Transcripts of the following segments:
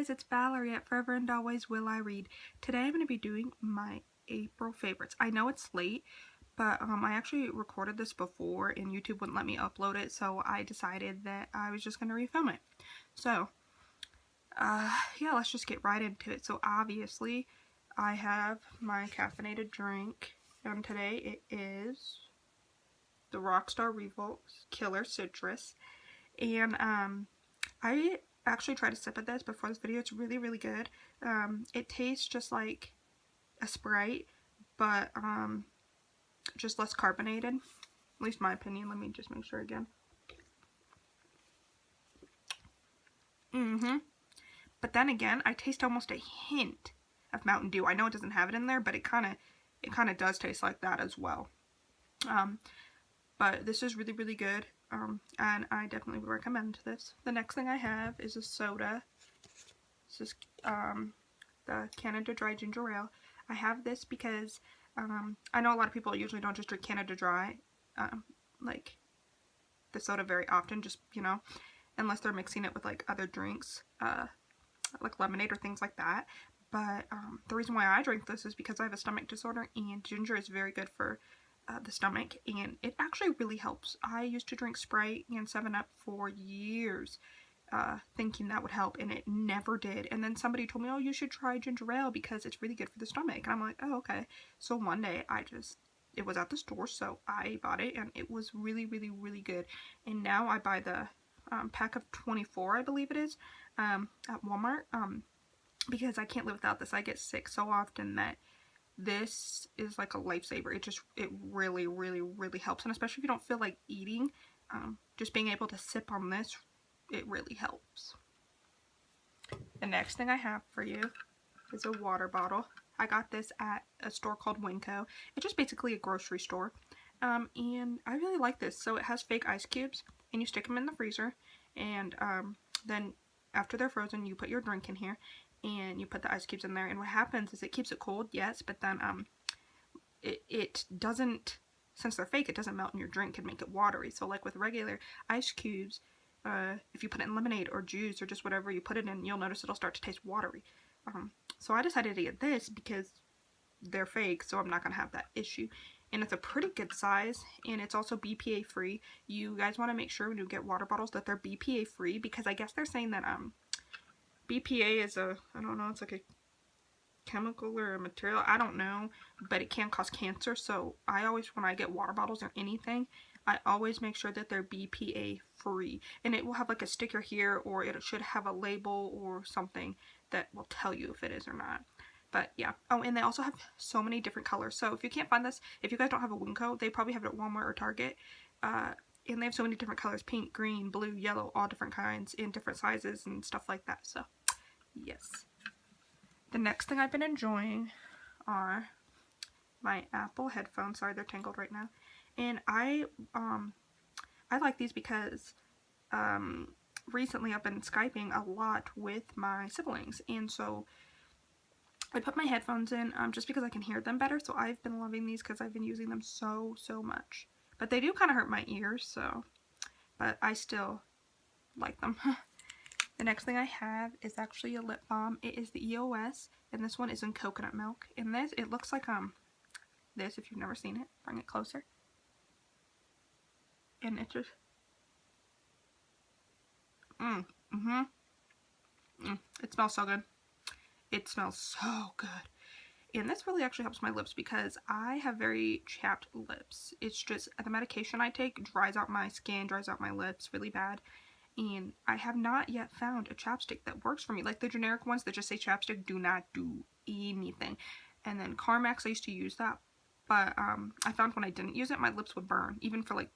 guys, it's Valerie at Forever and Always Will I Read. Today I'm going to be doing my April favorites. I know it's late, but I actually recorded this before and YouTube wouldn't let me upload it, so I decided that I was just going to refilm it. So, yeah, let's just get right into it. So obviously, I have my caffeinated drink, and today it is the Rockstar Revolt Killer Citrus, and I actually tried a sip of this before this video. It's really, really good. It tastes just like a Sprite, but just less carbonated. At least my opinion. Let me just make sure again. But then again, I taste almost a hint of Mountain Dew. I know it doesn't have it in there, but it kind of does taste like that as well. But this is really, really good. And I definitely would recommend this. The next thing I have is a soda. This is the Canada Dry Ginger Ale. I have this because I know a lot of people usually don't just drink Canada Dry, like the soda very often, just, you know, unless they're mixing it with like other drinks, like lemonade or things like that. But the reason why I drink this is because I have a stomach disorder, and ginger is very good for the stomach, and it actually really helps. I used to drink Sprite and 7-Up for years, thinking that would help, and it never did. And then somebody told me, oh, you should try ginger ale because it's really good for the stomach. And I'm like, oh, okay. So one day it was at the store, so I bought it, and it was really, really, really good. And now I buy the pack of 24, I believe it is, at Walmart, because I can't live without this. I get sick so often that this is like a lifesaver. It really, really, really helps. And especially if you don't feel like eating, just being able to sip on this, it really helps. The next thing I have for you is a water bottle. I got this at a store called Winco. It's just basically a grocery store. And I really like this. So it has fake ice cubes, and you stick them in the freezer, and then after they're frozen, you put your drink in here, and you put the ice cubes in there, and what happens is it keeps it cold, yes, but then it doesn't, since they're fake, it doesn't melt in your drink and make it watery. So like with regular ice cubes, if you put it in lemonade or juice or just whatever you put it in, you'll notice it'll start to taste watery. So I decided to get this because they're fake, so I'm not going to have that issue. And it's a pretty good size, and it's also BPA free. You guys want to make sure when you get water bottles that they're BPA free, because I guess they're saying that BPA is I don't know, it's like a chemical or a material, I don't know, but it can cause cancer. So I always, when I get water bottles or anything, I always make sure that they're BPA free. And it will have like a sticker here, or it should have a label or something that will tell you if it is or not. But yeah. Oh, and they also have so many different colors. So if you can't find this, if you guys don't have a Winco, they probably have it at Walmart or Target. And they have so many different colors: pink, green, blue, yellow, all different kinds in different sizes and stuff like that. So yes. The next thing I've been enjoying are my Apple headphones. Sorry, they're tangled right now. And I like these because recently I've been Skyping a lot with my siblings, and so I put my headphones in just because I can hear them better. So I've been loving these because I've been using them so much. But they do kind of hurt my ears, so, but I still like them. The next thing I have is actually a lip balm. It is the EOS, and this one is in coconut milk. And this, it looks like this, if you've never seen it. Bring it closer. And it just, it smells so good. It smells so good. And this really actually helps my lips because I have very chapped lips. It's just the medication I take dries out my skin, dries out my lips really bad. And I have not yet found a chapstick that works for me. Like the generic ones that just say chapstick do not do anything. And then Carmex, I used to use that. But I found when I didn't use it, my lips would burn, even for like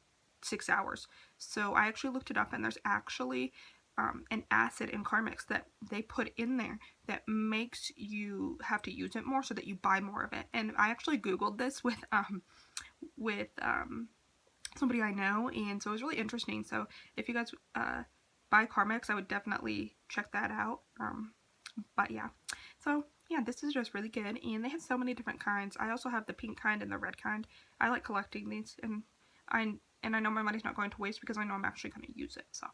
6 hours. So I actually looked it up, and there's actually an acid in Carmex that they put in there that makes you have to use it more so that you buy more of it. And I actually Googled this with somebody I know, and so it was really interesting. So if you guys buy Carmex, I would definitely check that out. But yeah, so yeah, this is just really good, and they have so many different kinds. I also have the pink kind and the red kind. I like collecting these, and I know my money's not going to waste because I know I'm actually going to use it. So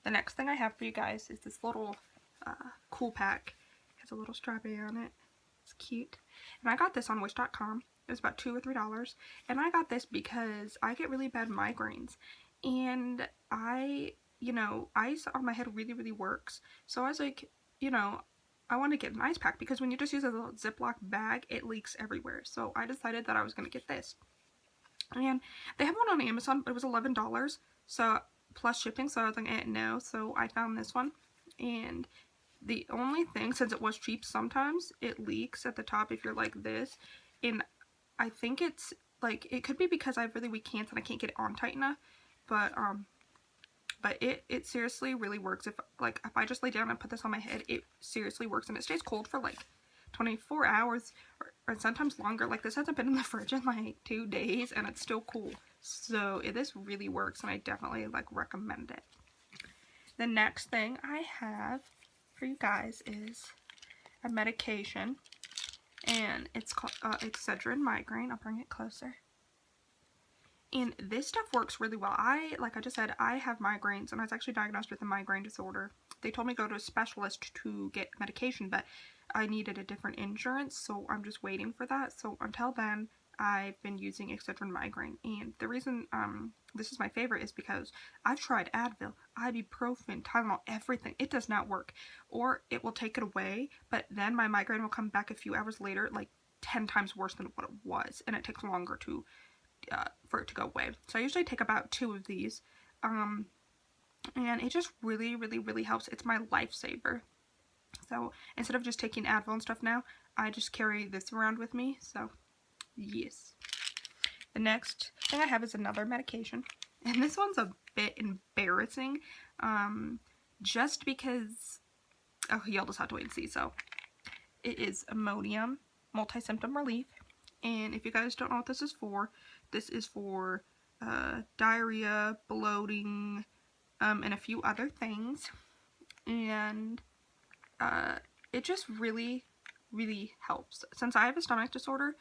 the next thing I have for you guys is this little cool pack. It has a little Strawberry on it. It's cute. And I got this on wish.com. It was about $2 or $3. And I got this because I get really bad migraines. And ice on my head really, really works. So I was like, I want to get an ice pack because when you just use a little Ziploc bag, it leaks everywhere. So I decided that I was going to get this. And they have one on Amazon, but it was $11. So plus shipping. So I was like, no. So I found this one. And the only thing, since it was cheap, sometimes it leaks at the top if you're like this. And I think it's like, it could be because I have really weak hands and I can't get it on tight enough. But it seriously really works. If I just lay down and put this on my head, it seriously works. And it stays cold for like 24 hours or sometimes longer. Like, this hasn't been in the fridge in like 2 days and it's still cool. So this really works and I definitely like recommend it. The next thing I have for you guys is a medication, and it's called Excedrin migraine. I'll bring it closer. And this stuff works really well. Like I just said, I have migraines, and I was actually diagnosed with a migraine disorder. They told me to go to a specialist to get medication, but I needed a different insurance, so I'm just waiting for that. So until then, I've been using Excedrin migraine. And the reason this is my favorite is because I've tried Advil, ibuprofen, Tylenol, everything. It does not work. Or it will take it away, but then my migraine will come back a few hours later, like 10 times worse than what it was, and it takes longer to for it to go away. So I usually take about 2 of these, and it just really, really, really helps. It's my lifesaver. So instead of just taking Advil and stuff now, I just carry this around with me. So yes. The next thing I have is another medication, and this one's a bit embarrassing, just because, you'll just have to wait and see. So it is Imodium multi-symptom relief, and if you guys don't know what this is for diarrhea, bloating, and a few other things, and it just really, really helps. Since I have a stomach disorder,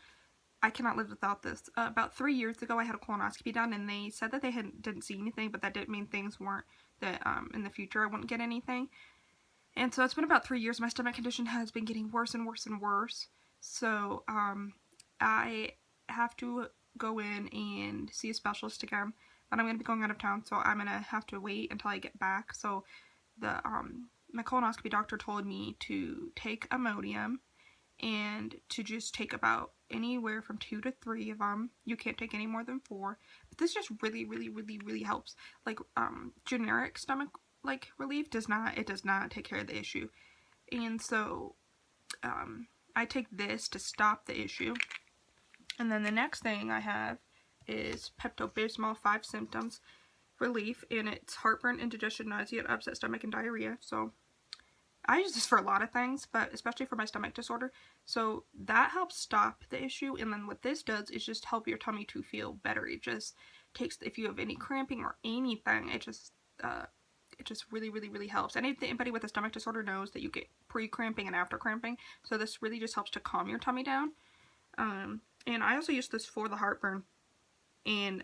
I cannot live without this. About 3 years ago, I had a colonoscopy done, and they said that they didn't see anything, but that didn't mean things weren't, that in the future I wouldn't get anything. And so it's been about 3 years. My stomach condition has been getting worse and worse and worse. So I have to go in and see a specialist again, but I'm going to be going out of town, so I'm going to have to wait until I get back. So the my colonoscopy doctor told me to take Imodium, and to just take about anywhere from 2 to 3 of them. You can't take any more than 4. But this just really, really, really, really helps. Like, generic stomach, like, relief does not take care of the issue. And so, I take this to stop the issue. And then the next thing I have is Pepto Bismol 5 symptoms relief, and it's heartburn, indigestion, nausea, upset stomach, and diarrhea. So I use this for a lot of things, but especially for my stomach disorder. So that helps stop the issue, and then what this does is just help your tummy to feel better. It just takes, if you have any cramping or anything, it just really, really, really helps. Anybody with a stomach disorder knows that you get pre-cramping and after cramping, so this really just helps to calm your tummy down. And I also use this for the heartburn and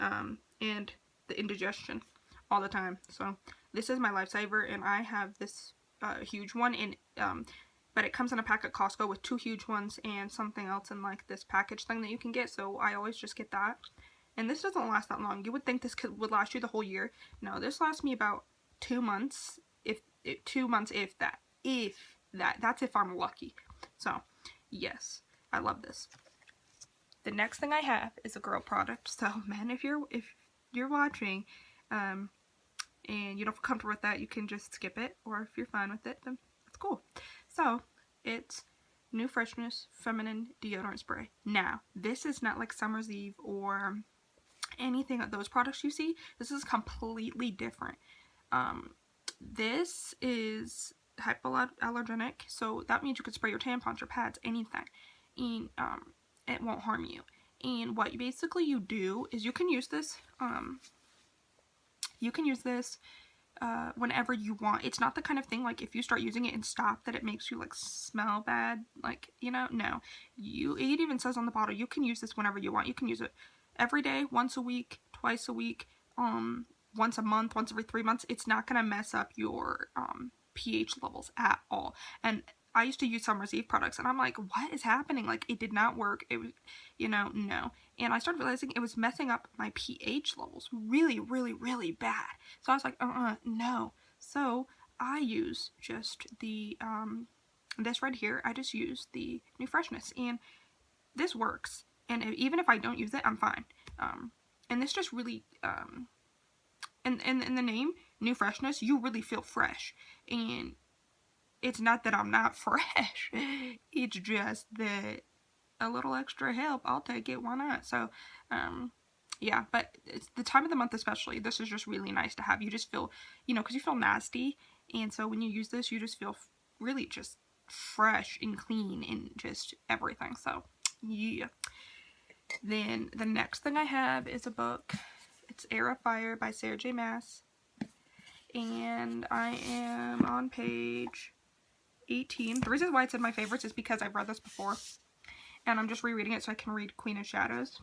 the indigestion all the time. So this is my lifesaver, and I have this huge one, and but it comes in a pack at Costco with 2 huge ones and something else in like this package thing that you can get, so I always just get that. And this doesn't last that long. You would think this would last you the whole year. No, this lasts me about 2 months, if that. That's if I'm lucky. So yes, I love this. The next thing I have is a girl product. So man, if you're watching and you don't feel comfortable with that, you can just skip it, or if you're fine with it, then it's cool. So it's New Freshness Feminine Deodorant Spray. Now, this is not like Summer's Eve or anything of those products you see. This is completely different. This is hypoallergenic, so that means you could spray your tampons, your pads, anything, and it won't harm you. And what you do is you can use this whenever you want. It's not the kind of thing like if you start using it and stop that it makes you like smell bad, like, no. It even says on the bottle you can use this whenever you want. You can use it every day, once a week, twice a week, once a month, once every 3 months. It's not gonna mess up your pH levels at all. And I used to use Summer's Eve products, and I'm like, what is happening? Like, it did not work. It was, you know, no. And I started realizing it was messing up my pH levels really, really, really bad. So I was like, no. So I use just the, this right here, I just use the New Freshness, and this works. And even if I don't use it, I'm fine. And this just really, in the name, New Freshness, you really feel fresh. And it's not that I'm not fresh. It's just that a little extra help, I'll take it, why not? So, yeah, but it's the time of the month especially, this is just really nice to have. You just feel, you know, because you feel nasty, and so when you use this, you just feel really just fresh and clean and just everything. So, yeah. Then the next thing I have is a book. It's Air of Fire by Sarah J. Maas, and I am on page 18. The reason why it's in my favorites is because I've read this before, and I'm just rereading it so I can read Queen of Shadows.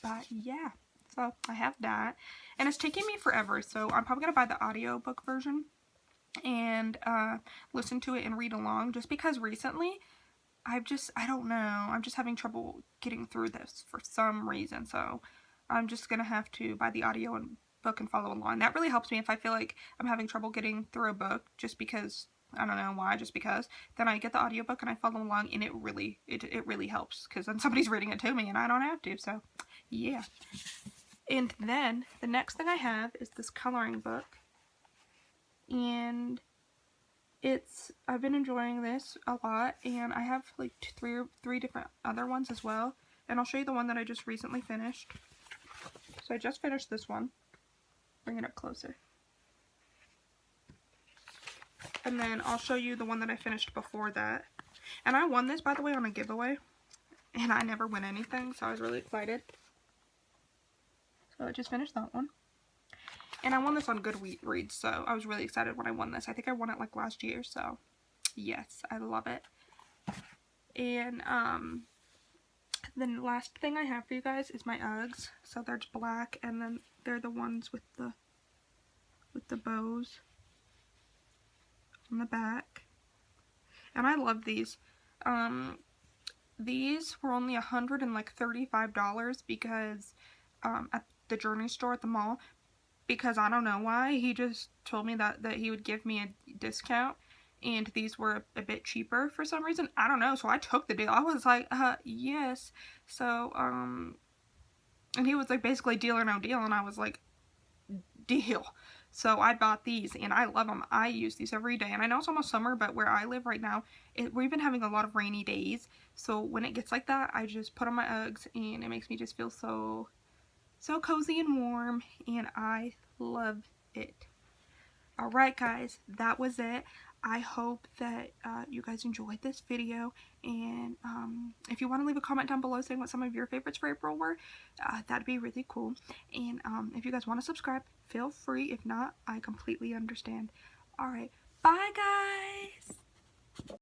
But yeah, so I have that, and it's taking me forever, so I'm probably gonna buy the audiobook version and listen to it and read along, just because recently I don't know, I'm just having trouble getting through this for some reason. So I'm just gonna have to buy the audio and book and follow along. That really helps me if I feel like I'm having trouble getting through a book, just because I don't know why, just because. Then I get the audiobook and I follow along, and it really helps, because then somebody's reading it to me and I don't have to. So yeah. And then the next thing I have is this coloring book, and I've been enjoying this a lot, and I have like three different other ones as well, and I'll show you the one that I just recently finished. So I just finished this one. Bring it up closer. And then I'll show you the one that I finished before that. And I won this, by the way, on a giveaway. And I never win anything, so I was really excited. So I just finished that one. And I won this on Goodreads, so I was really excited when I won this. I think I won it like last year, so yes, I love it. And the last thing I have for you guys is my Uggs. So they're black, and then they're the ones with the bows on the back, and I love these. These were only $135 because at the Journey store at the mall, because I don't know why, he just told me that he would give me a discount, and these were a bit cheaper for some reason. I don't know, so I took the deal. I was like, yes. So and he was like, basically deal or no deal, and I was like, deal. So I bought these, and I love them. I use these every day, and I know it's almost summer, but where I live right now, we've been having a lot of rainy days, so when it gets like that, I just put on my Uggs, and it makes me just feel so cozy and warm, and I love it. Alright guys, that was it. I hope that you guys enjoyed this video, and if you want to leave a comment down below saying what some of your favorites for April were, that'd be really cool. And if you guys want to subscribe, feel free. If not, I completely understand. Alright, bye guys!